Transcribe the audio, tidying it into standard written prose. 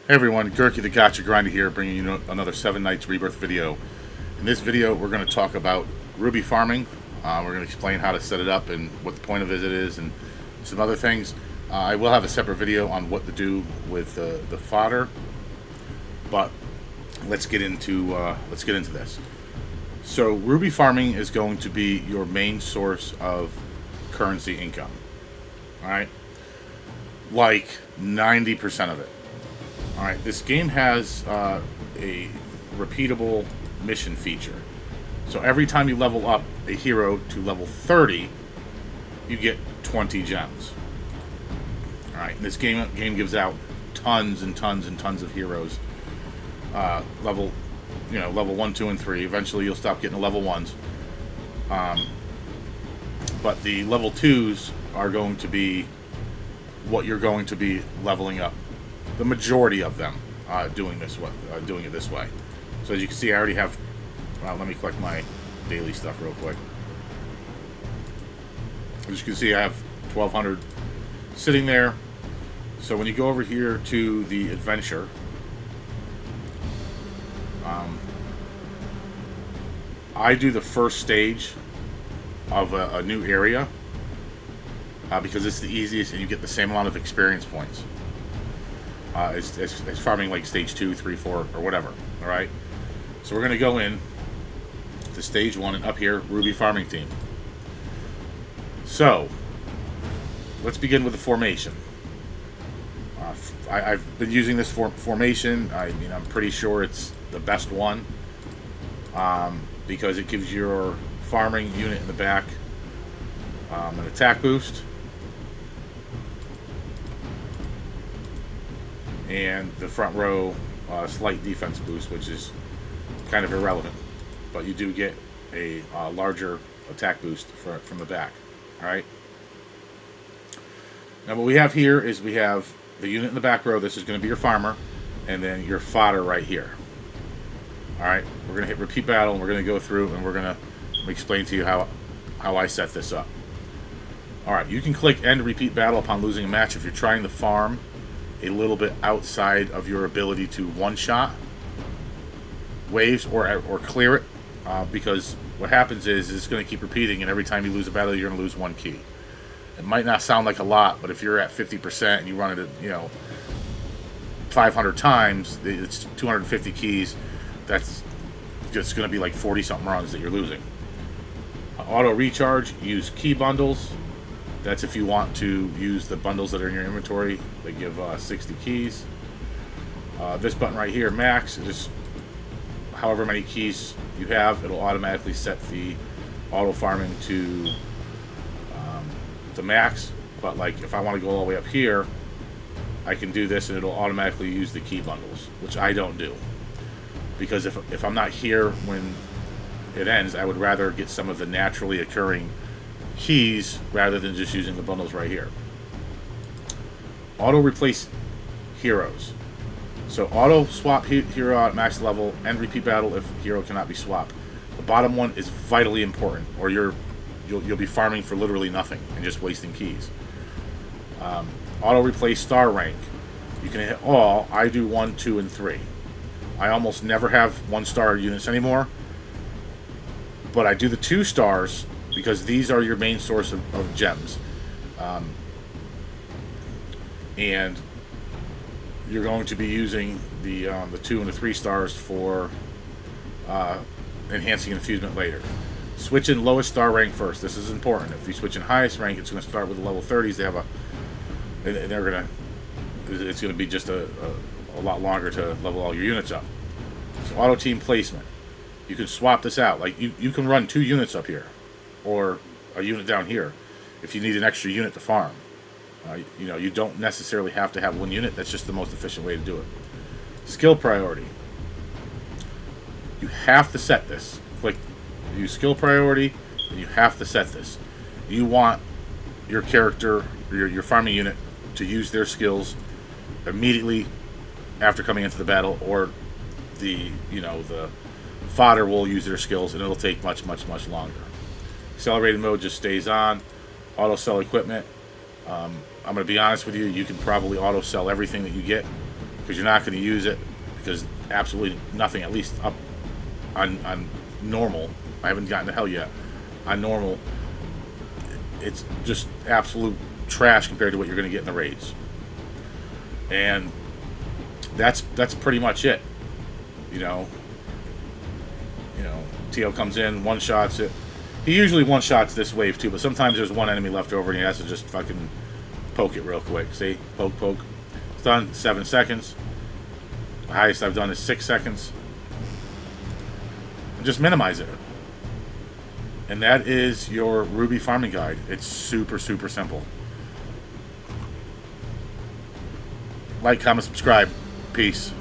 Hey everyone, Gurky the Gacha Grinder here, bringing you another 7 Knights Rebirth video. In this video, we're going to talk about ruby farming. We're going to explain how to set it up and what the point of it is, and some other things. I will have a separate video on what to do with the fodder, but let's get into this. So, ruby farming is going to be your main source of currency income. All right, like 90% of it. Alright, this game has a repeatable mission feature. So every time you level up a hero to level 30, you get 20 gems. Alright, this game gives out tons and tons and tons of heroes. Level 1, 2, and 3. Eventually you'll stop getting the level 1s. But the level 2s are going to be what you're going to be leveling up. The majority of them doing it this way. So as you can see, I already have. Let me collect my daily stuff real quick. As you can see, I have 1,200 sitting there. So when you go over here to the adventure, I do the first stage of a new area because it's the easiest, and you get the same amount of experience points. It's farming like stage 2, 3, 4, or whatever. Alright? So we're going to go in to stage 1, and up here, Ruby Farming Team. So, let's begin with the formation. I've been using this formation. I'm pretty sure it's the best one. Because it gives your farming unit in the back an attack boost. And the front row slight defense boost, which is kind of irrelevant, but you do get a larger attack boost from the back. Alright, now what we have here is we have the unit in the back row. This is going to be your farmer, and then your fodder right here. Alright, we're going to hit repeat battle, and we're going to go through, and we're going to explain to you how I set this up. Alright, you can click end repeat battle upon losing a match if you're trying to farm a little bit outside of your ability to one-shot waves or clear it, because what happens is it's going to keep repeating, and every time you lose a battle, you're going to lose 1 key. It might not sound like a lot, but if you're at 50% and you run it at 500 times, it's 250 keys. That's just going to be like 40-something runs that you're losing. Auto recharge, use key bundles. That's if you want to use the bundles that are in your inventory. They give 60 keys. This button right here, max, just however many keys you have, it'll automatically set the auto farming to the max. But like if I want to go all the way up here, I can do this, and it'll automatically use the key bundles, which I don't do, because if I'm not here when it ends, I would rather get some of the naturally occurring keys rather than just using the bundles right here. Auto replace heroes. So auto swap hero out at max level and repeat battle if hero cannot be swapped. The bottom one is vitally important, or you'll be farming for literally nothing and just wasting keys. Auto replace star rank. You can hit all. I do 1, 2, and 3. I almost never have 1-star units anymore, but I do the 2 stars because these are your main source of gems. And you're going to be using the 2 and the 3 stars for enhancing infusement later. Switch in lowest star rank first. This is important. If you switch in highest rank, it's going to start with the level 30s. It's going to be just a lot longer to level all your units up. So auto team placement. You can swap this out. Like you can run 2 units up here, or a unit down here, if you need an extra unit to farm. You don't necessarily have to have 1 unit. That's just the most efficient way to do it. Skill priority. You have to set this. Click use skill priority, and you have to set this. You want your character, or your farming unit, to use their skills immediately after coming into the battle, or the fodder will use their skills, and it'll take much longer. Accelerated mode just stays on. Auto sell equipment. I'm going to be honest with you, you can probably auto sell everything that you get, because you're not going to use it, because absolutely nothing, at least up on normal. I haven't gotten to hell yet. On normal, it's just absolute trash compared to what you're going to get in the raids. And that's pretty much it. You know, Tio comes in, one-shots it. He usually one-shots this wave too, but sometimes there's one enemy left over and he has to just fucking poke it real quick. See? Poke, poke. It's done. 7 seconds. The highest I've done is 6 seconds. And just minimize it. And that is your ruby farming guide. It's super, super simple. Like, comment, subscribe. Peace.